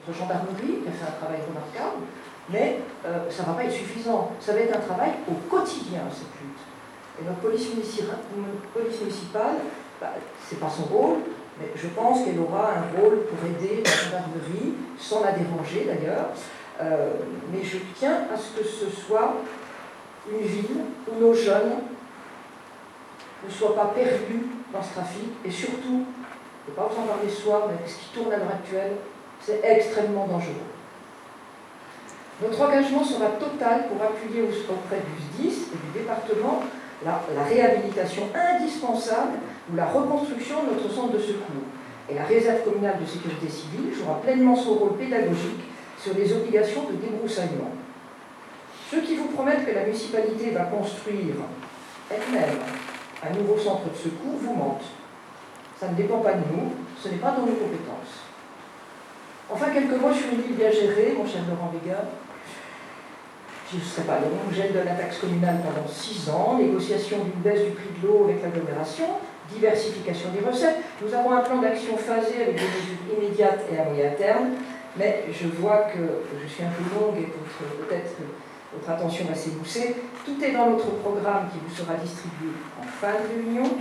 notre gendarmerie qui a fait un travail remarquable, mais ça ne va pas être suffisant. Ça va être un travail au quotidien, cette lutte. Et notre police municipale, ce n'est pas son rôle, mais je pense qu'elle aura un rôle pour aider la gendarmerie, sans la déranger d'ailleurs. Mais je tiens à ce que ce soit une ville où nos jeunes ne soient pas perdus dans ce trafic, et surtout, je ne vais pas vous en parler ce soir, mais ce qui tourne à l'heure actuelle, c'est extrêmement dangereux. Notre engagement sera total pour appuyer auprès du SDIS et du département la réhabilitation indispensable ou la reconstruction de notre centre de secours. Et la réserve communale de sécurité civile jouera pleinement son rôle pédagogique sur les obligations de débroussaillement. Ceux qui vous promettent que la municipalité va construire elle-même un nouveau centre de secours vous mentent. Ça ne dépend pas de nous, ce n'est pas dans nos compétences. Enfin, quelques mots sur une ville bien gérée, mon cher Laurent Béguin. Je ne serai pas long, gel de la taxe communale pendant 6 ans, négociation d'une baisse du prix de l'eau avec l'agglomération, diversification des recettes. Nous avons un plan d'action phasé avec des mesures immédiates et à moyen terme, mais je vois que je suis un peu longue et peut-être que votre attention va s'ébouser. Tout est dans notre programme qui vous sera distribué en fin de réunion.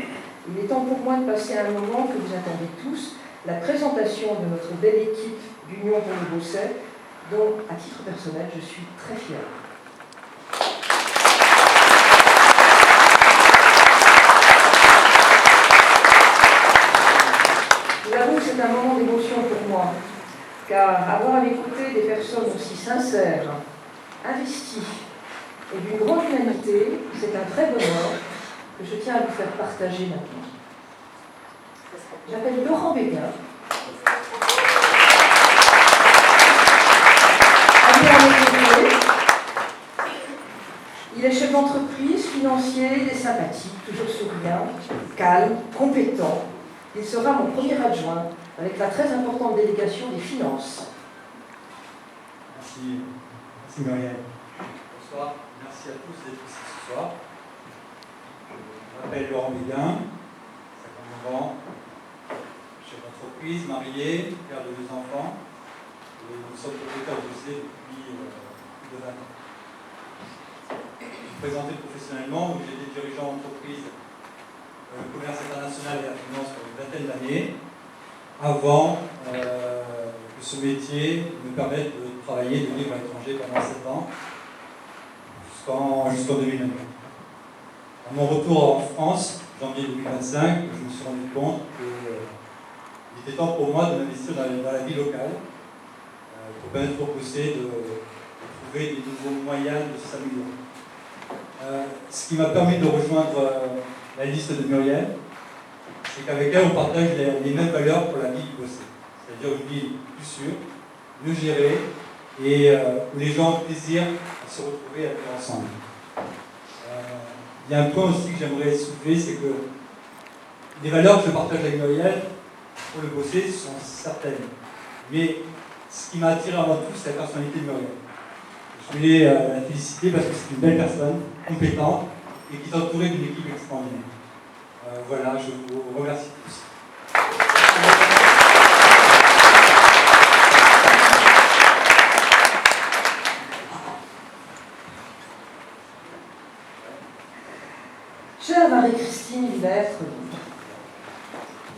Il est temps pour moi de passer à un moment que vous attendez tous, la présentation de notre belle équipe d'Union pour le Beausset, dont, à titre personnel, je suis très fière. Je vous avoue, c'est un moment d'émotion pour moi, car avoir écouté des personnes aussi sincères, investies et d'une grande humanité, c'est un très bonheur que je tiens à vous faire partager maintenant. J'appelle Laurent Béguin. Il est chef d'entreprise, financier, il est sympathique, toujours souriant, calme, compétent. Il sera mon premier adjoint avec la très importante délégation des finances. Merci. Merci Muriel. Bonsoir, merci à tous d'être ici ce soir. Je m'appelle Laurent Béguin, 59 ans, chef d'entreprise, marié, père de 2 enfants, et nous sommes propriétaires de C depuis plus de 20 ans. Je suis présenté professionnellement, où j'ai été dirigeant d'entreprise le commerce international et la finance pour une vingtaine d'années, avant que ce métier me permette de travailler, de vivre à l'étranger pendant 7 ans, jusqu'en 2009. À mon retour en France, janvier 2025, je me suis rendu compte qu'il était temps pour moi de m'investir dans la vie locale, pour permettre aux Beausset de trouver des nouveaux moyens de s'améliorer. Ce qui m'a permis de rejoindre la liste de Muriel, c'est qu'avec elle, on partage les mêmes valeurs pour la vie du Beausset. C'est-à-dire une ville plus sûre, mieux gérée, et où les gens ont plaisir à se retrouver à vivre ensemble. Il y a un point aussi que j'aimerais soulever, c'est que les valeurs que je partage avec Muriel, pour le Beausset, sont certaines. Mais ce qui m'a attiré avant tout, c'est la personnalité de Muriel. Je voulais la féliciter parce que c'est une belle personne, compétente, et qui est entourée d'une équipe extraordinaire. Voilà, je vous remercie tous. Chère Marie-Christine Villers-Treville,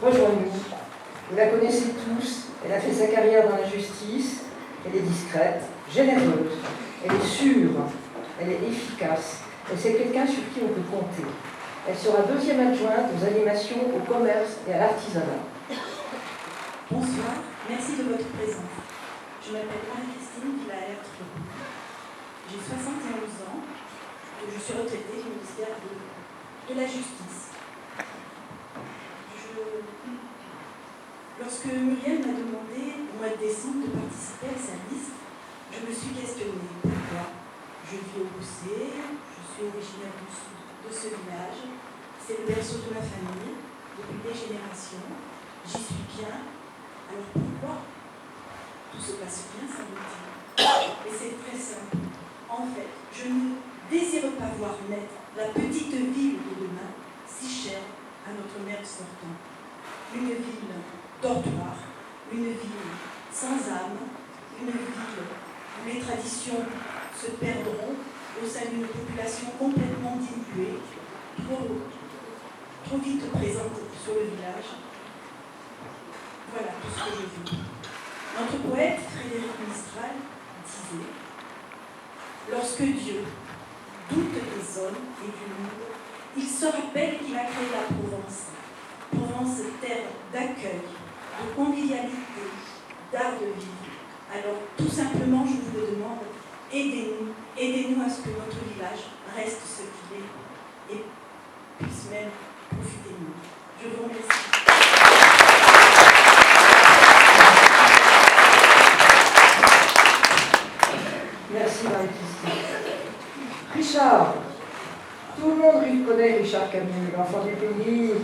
rejoignez-nous. Vous la connaissez tous, elle a fait sa carrière dans la justice, elle est discrète, généreuse, elle est sûre, elle est efficace, et c'est quelqu'un sur qui on peut compter. Elle sera 2e adjointe aux animations, au commerce et à l'artisanat. Bonsoir, merci de votre présence. Je m'appelle Marie-Christine Villers-Treville. J'ai 71 ans et je suis retraitée du ministère de la Justice. Lorsque Muriel m'a demandé au mois de décembre de participer à sa liste, je me suis questionnée. Pourquoi? Je vis au Beausset, je suis originaire de ce village, c'est le berceau de ma famille, depuis des générations, j'y suis bien, alors pourquoi? Tout se passe bien, ça me dit. Et c'est très simple. En fait, je ne désire pas voir naître la petite ville de demain, si chère à notre maire sortant. Une ville dortoir, une ville sans âme, une ville où les traditions se perdront au sein d'une population complètement diluée, trop vite présente sur le village. Voilà tout ce que je veux. Notre poète Frédéric Mistral disait « Lorsque Dieu doute des hommes et du monde, il se rappelle qu'il a créé la Provence. Provence, terre d'accueil, de convivialité, d'art de vivre. Alors, tout simplement, je vous le demande, aidez-nous à ce que notre village reste ce qu'il est et puisse même profiter de nous. Je vous remercie. Merci Marie-Christine. Richard, tout le monde connaît Richard Camus, l'enfant du pays,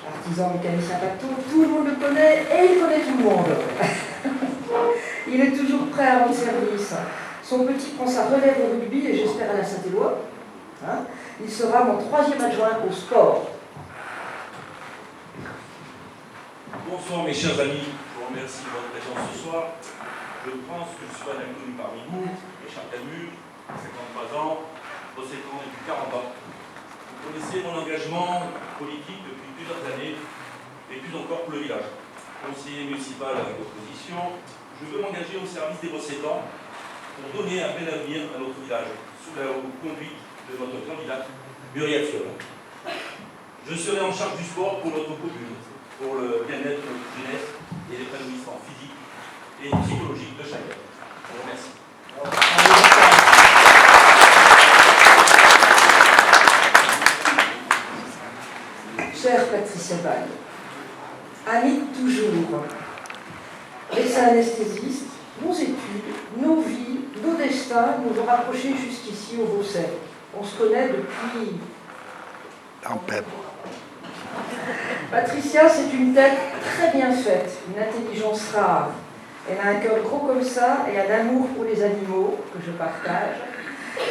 artisan mécanicien bateau, tout le monde le connaît et il connaît tout le monde. Il est toujours prêt à rendre service. Son petit prend sa relève au rugby et j'espère à la Saint-Éloi. Hein, il sera mon 3e adjoint au sport. Bonsoir mes chers amis, je vous remercie de votre présence ce soir. Je pense que je suis un inconnu parmi vous, Richard Camus, 53 ans, possédant depuis 40 ans. Vous connaissez mon engagement politique depuis plusieurs années, et plus encore pour le village. Conseiller municipal avec opposition, je veux m'engager au service des Bossétans pour donner un bel avenir à notre village, sous la conduite de notre candidate Muriel Fiole. Je serai en charge du sport pour notre commune, pour le bien-être de notre jeunesse et l'épanouissement physique et psychologique de chacun. Je vous remercie. Chère Patricia Ball, amie de toujours, médecin anesthésiste, nos études, nos vies, nos destins nous ont rapprochés jusqu'ici au Beausset. On se connaît depuis... Tempête. Patricia, c'est une tête très bien faite, une intelligence rare. Elle a un cœur gros comme ça et un amour pour les animaux que je partage.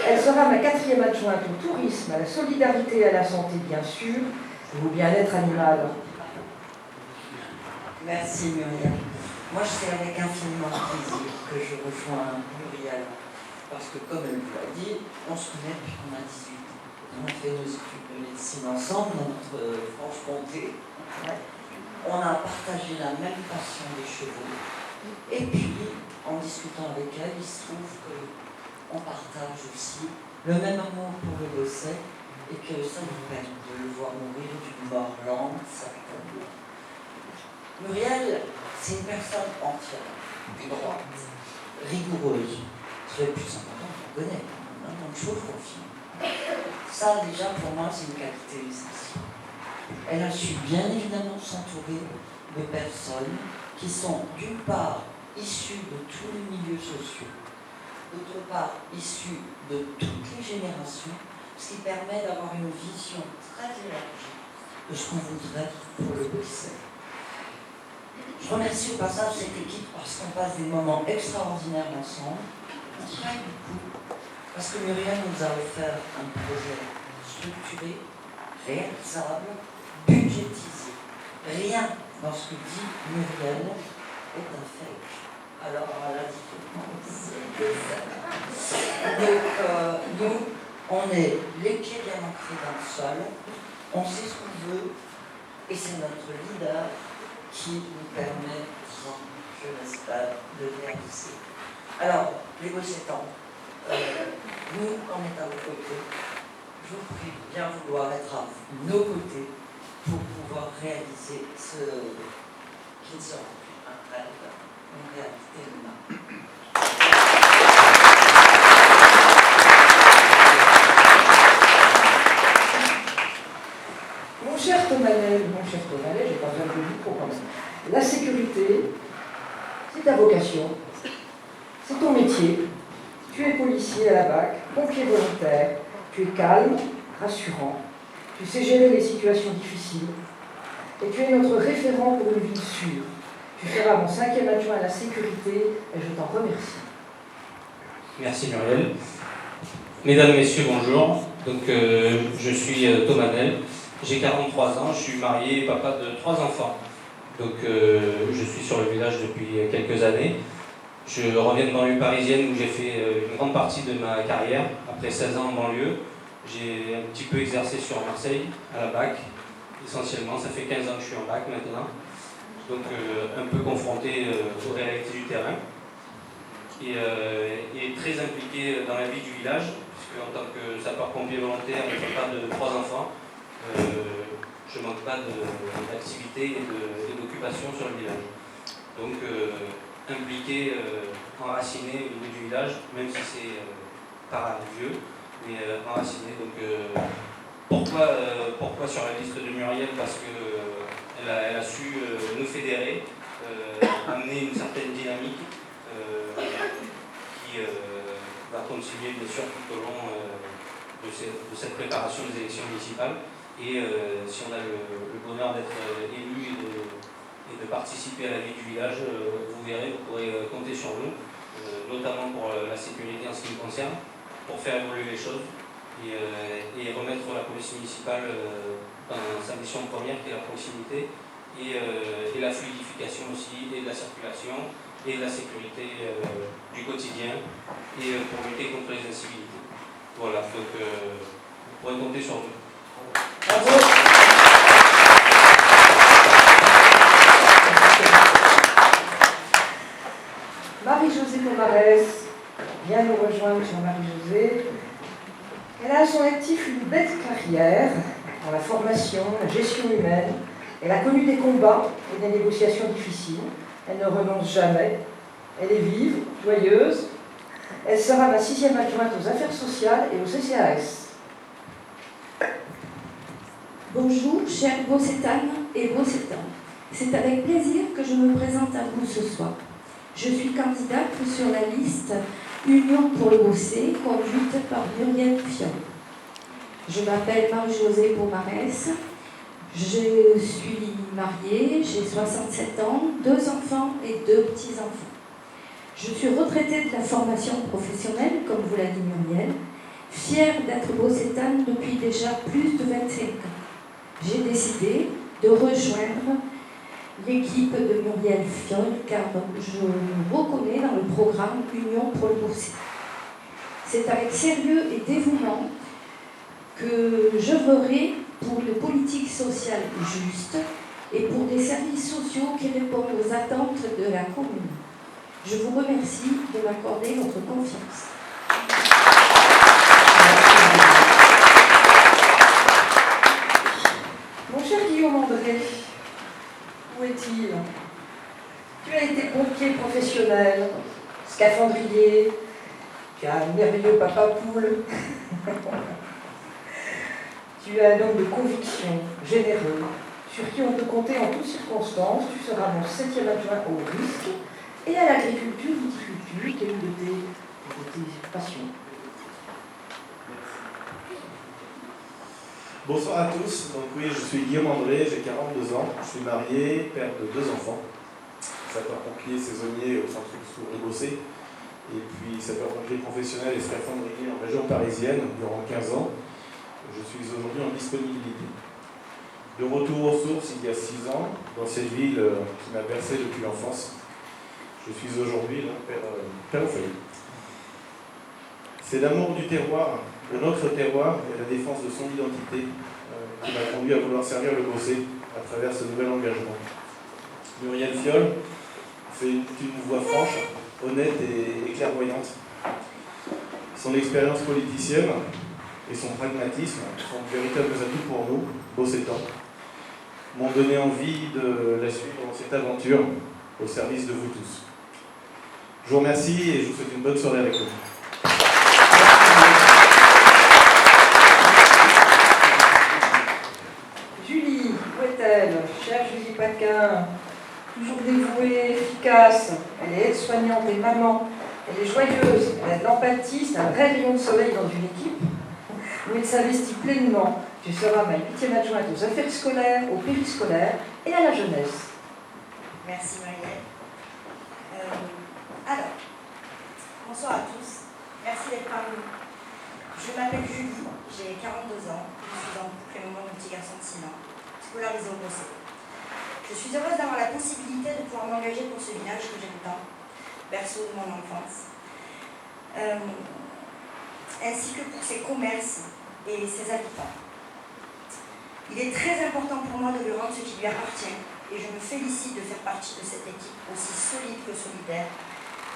Elle sera ma 4e adjointe au tourisme, à la solidarité et à la santé, bien sûr, et au bien-être animal. Merci Muriel. Moi, c'est avec infiniment plaisir que je rejoins Muriel. Parce que, comme elle vous l'a dit, on se connaît depuis qu'on a 18 ans. On a fait nos études de médecine ensemble dans notre Franche-Comté. On a partagé la même passion des chevaux. Et puis, en discutant avec elle, il se trouve qu'on partage aussi le même amour pour le Beausset et que ça nous peine de le voir mourir d'une mort lente, certainement. Muriel, c'est une personne entière, droite, rigoureuse. C'est le plus important qu'on connaît, donc je vous le confirme. Ça, déjà, pour moi, c'est une qualité essentielle. Elle a su bien évidemment s'entourer de personnes qui sont, d'une part, issues de tous les milieux sociaux, d'autre part, issues de toutes les générations, ce qui permet d'avoir une vision très élargie de ce qu'on voudrait pour le Beausset. Je remercie au passage cette équipe parce qu'on passe des moments extraordinaires ensemble. On travaille beaucoup parce que Muriel nous a offert un projet structuré, réalisable, budgétisé. Rien dans ce que dit Muriel est un fake. Alors, à la différence, donc, nous, on est les pieds bien ancrés dans le sol, on sait ce qu'on veut, et c'est notre leader qui nous permettra, je l'espère, de réaliser. Alors, les Bossétans, nous, on est à vos côtés. Je vous prie de bien vouloir être à nos côtés pour pouvoir réaliser ce qui ne sera plus un rêve, une réalité humaine. Mon cher Thomanet, j'ai pas besoin de le dire pour penser. La sécurité, c'est ta vocation, c'est ton métier. Tu es policier à la BAC, pompier volontaire, tu es calme, rassurant, tu sais gérer les situations difficiles et tu es notre référent pour une ville sûre. Tu seras mon 5e adjoint à la sécurité et je t'en remercie. Merci Muriel. Mesdames et messieurs, bonjour. Donc, je suis Thomanel, j'ai 43 ans, je suis marié et papa de 3 enfants. Donc je suis sur le village depuis quelques années. Je reviens de banlieue parisienne où j'ai fait une grande partie de ma carrière. Après 16 ans en banlieue, j'ai un petit peu exercé sur Marseille, à la BAC, essentiellement. Ça fait 15 ans que je suis en BAC maintenant. Donc un peu confronté aux réalités du terrain. Et très impliqué dans la vie du village, puisque en tant que sapeur-pompier volontaire et papa de 3 enfants, je ne manque pas d'activité et d'occupation sur le village. Donc impliqué, enraciné au niveau du village, même si c'est pas vieux, mais enraciné. Donc pourquoi sur la liste de Muriel? Parce qu'elle a su nous fédérer, amener une certaine dynamique qui va continuer bien sûr tout au long de cette préparation des élections municipales. Et si on a le bonheur d'être élu et de participer à la vie du village, vous verrez, vous pourrez compter sur nous, notamment pour la sécurité en ce qui me concerne, pour faire évoluer les choses et remettre la police municipale dans sa mission première qui est la proximité et la fluidification aussi, et de la circulation et de la sécurité du quotidien et pour lutter contre les incivilités. Voilà, donc vous pourrez compter sur nous. Bravo. Marie-Josée Pomarès vient nous rejoindre, Jean-Marie-Josée. Elle a à son actif une belle carrière dans la formation, la gestion humaine. Elle a connu des combats et des négociations difficiles. Elle ne renonce jamais. Elle est vive, joyeuse. Elle sera ma 6e adjointe aux affaires sociales et au CCAS. Bonjour, chers Bossétanes et Bossétans. C'est avec plaisir que je me présente à vous ce soir. Je suis candidate sur la liste Union pour le Bossé, conduite par Muriel Fiol. Je m'appelle Marie-Josée Pomarès. Je suis mariée, j'ai 67 ans, 2 enfants et 2 petits-enfants. Je suis retraitée de la formation professionnelle, comme vous l'a dit Muriel, fière d'être bossétane depuis déjà plus de 25 ans. J'ai décidé de rejoindre l'équipe de Muriel Fiol car je me reconnais dans le programme Union pour le Bossé. C'est avec sérieux et dévouement que j'œuvrerai pour une politique sociale juste et pour des services sociaux qui répondent aux attentes de la commune. Je vous remercie de m'accorder votre confiance. Mon cher Guillaume André, où est-il? Tu as été pompier professionnel, scaphandrier, tu as un merveilleux papa poule. Tu es un homme de conviction, généreux, sur qui on peut compter en toutes circonstances. Tu seras mon 7e adjoint au risque et à l'agriculture, viticulture, qui est une de tes passions. Bonsoir à tous, donc oui, je suis Guillaume André, j'ai 42 ans, je suis marié, père de 2 enfants, sapeur-pompier saisonnier au centre de secours de Bossé, et puis sapeur-pompier professionnel et scaphandrier en région parisienne durant 15 ans. Je suis aujourd'hui en disponibilité. De retour aux sources il y a 6 ans, dans cette ville qui m'a bercé depuis l'enfance. Je suis aujourd'hui père au foyer. C'est l'amour du terroir, de notre terroir et la défense de son identité qui m'a conduit à vouloir servir le Bossé à travers ce nouvel engagement. Muriel Fiol fait une voix franche, honnête et clairvoyante. Son expérience politicienne et son pragmatisme sont de véritables atouts pour nous, Bossétans, m'ont donné envie de la suivre dans cette aventure au service de vous tous. Je vous remercie et je vous souhaite une bonne soirée avec vous. Julie, où est-elle? Chère Julie Paquin, toujours dévouée, efficace. Elle est aide-soignante et maman. Elle est joyeuse, elle a de l'empathie, c'est un vrai rayon de soleil dans une équipe où elle s'investit pleinement. Tu seras ma 8e adjointe aux affaires scolaires, au périscolaire et à la jeunesse. Merci Muriel. Alors, bonsoir à tous. Merci d'être parmi nous. Je m'appelle Julie, j'ai 42 ans, je suis en couple et maman d'un petit garçon de 6 ans, scolarisé au Bossé. Je suis heureuse d'avoir la possibilité de pouvoir m'engager pour ce village que j'aime tant, berceau de mon enfance, ainsi que pour ses commerces et ses habitants. Il est très important pour moi de lui rendre ce qui lui appartient, et je me félicite de faire partie de cette équipe aussi solide que solidaire.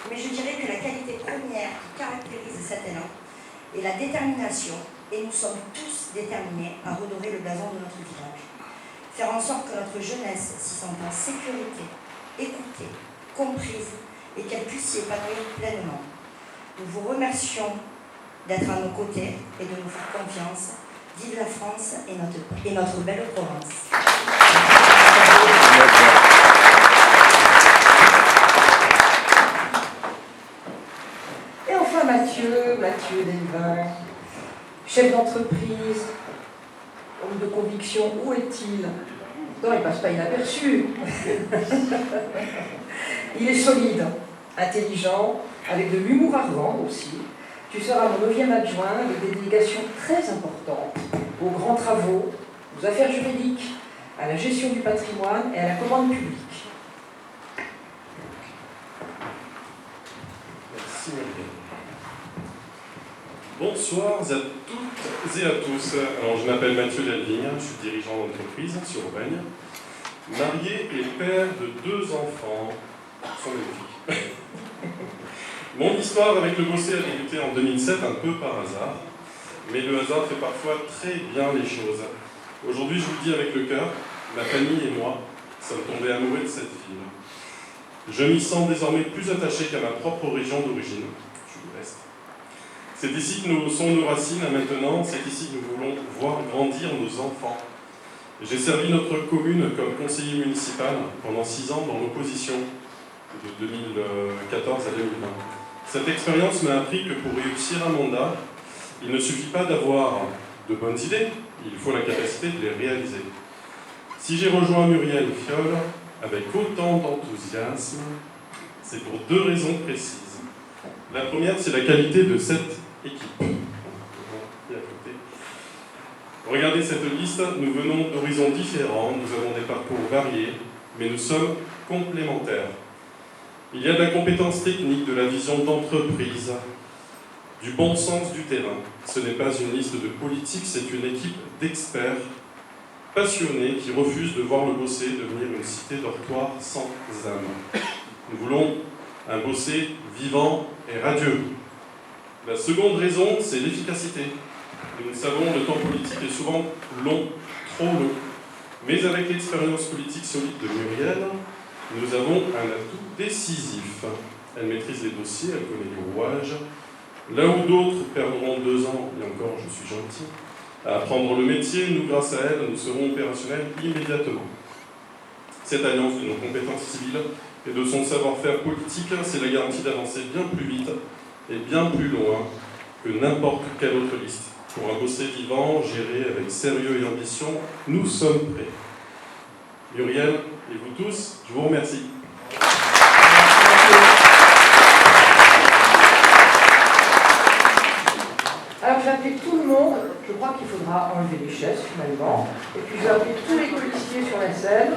Mais je dirais que la qualité première qui caractérise cet élan est la détermination, et nous sommes tous déterminés à redorer le blason de notre village. Faire en sorte que notre jeunesse s'y sente en sécurité, écoutée, comprise, et qu'elle puisse s'y épanouir pleinement. Nous vous remercions d'être à nos côtés et de nous faire confiance. Vive la France et notre belle Provence. Et enfin Mathieu Delvin, chef d'entreprise, homme de conviction, où est-il? Non, il ne passe pas inaperçu. Il est solide, intelligent, avec de l'humour ardent aussi. Tu seras mon 9e adjoint avec des délégations très importantes aux grands travaux, aux affaires juridiques, à la gestion du patrimoine et à la commande publique. Merci Marie. Bonsoir à toutes et à tous. Alors, je m'appelle Mathieu Delvigne, je suis dirigeant d'entreprise sur Aubagne, marié et père de 2 enfants, sont mes filles. Mon histoire avec le Bossé a débuté en 2007 un peu par hasard, mais le hasard fait parfois très bien les choses. Aujourd'hui, je vous le dis avec le cœur, ma famille et moi sommes tombés amoureux de cette ville. Je m'y sens désormais plus attaché qu'à ma propre région d'origine, je suis de l'Est. C'est ici que sont nos racines à maintenant, c'est ici que nous voulons voir grandir nos enfants. J'ai servi notre commune comme conseiller municipal pendant 6 ans dans l'opposition de 2014 à 2020. Cette expérience m'a appris que pour réussir un mandat, il ne suffit pas d'avoir de bonnes idées, il faut la capacité de les réaliser. Si j'ai rejoint Muriel Fiol avec autant d'enthousiasme, c'est pour 2 raisons précises. La première, c'est la qualité de cette équipe. Regardez cette liste, nous venons d'horizons différents, nous avons des parcours variés, mais nous sommes complémentaires. Il y a de la compétence technique, de la vision d'entreprise, du bon sens du terrain. Ce n'est pas une liste de politiques, c'est une équipe d'experts passionnés qui refusent de voir le Bossé devenir une cité dortoir sans âme. Nous voulons un Bossé vivant et radieux. La seconde raison, c'est l'efficacité. Nous le savons, le temps politique est souvent long, trop long. Mais avec l'expérience politique solide de Muriel, nous avons un atout décisif. Elle maîtrise les dossiers, elle connaît les rouages. Là où d'autres perdront 2 ans, et encore je suis gentil, à apprendre le métier, nous, grâce à elle, nous serons opérationnels immédiatement. Cette alliance de nos compétences civiles et de son savoir-faire politique, c'est la garantie d'avancer bien plus vite et bien plus loin que n'importe quelle autre liste. Pour un Bossé vivant, géré avec sérieux et ambition, nous sommes prêts. Muriel et vous tous, je vous remercie. Alors j'ai appelé tout le monde, je crois qu'il faudra enlever les chaises finalement, et puis j'ai appelé tous les policiers sur la scène.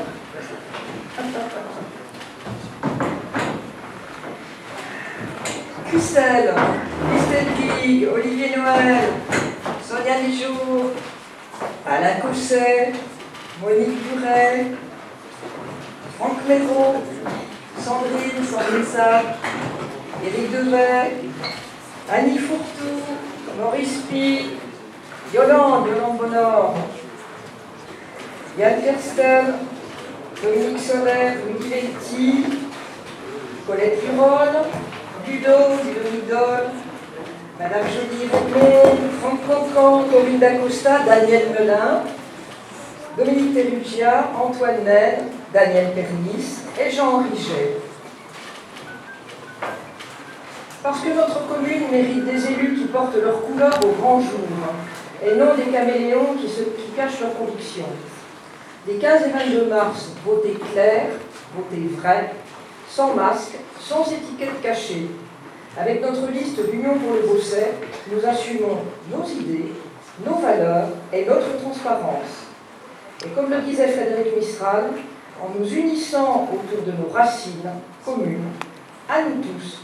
Christelle Guig, Olivier Noël, Sonia Lijour, Alain Cosset, Monique Buret, Franck Méraud, Sandrine Saab, Éric Devey, Annie Fourtou, Maurice Pi, Yolande Bonor, Yann Kersten, Dominique Soler, Louis Velti, Colette Duron, Ludo Didol, Madame Joly-Raymond, Franck Cancan, Corinne D'Acosta, Daniel Melin, Dominique Tellugia, Antoine Naine, Daniel Pernis et Jean-Henri Gay. Parce que notre commune mérite des élus qui portent leur couleur au grand jour, et non des caméléons qui cachent leurs convictions. Les 15 et 22 mars, votez clair, votez vrai, sans masque, sans étiquette cachée. Avec notre liste d'Union pour le Bossé, nous assumons nos idées, nos valeurs et notre transparence. Et comme le disait Frédéric Mistral, en nous unissant autour de nos racines communes, à nous tous.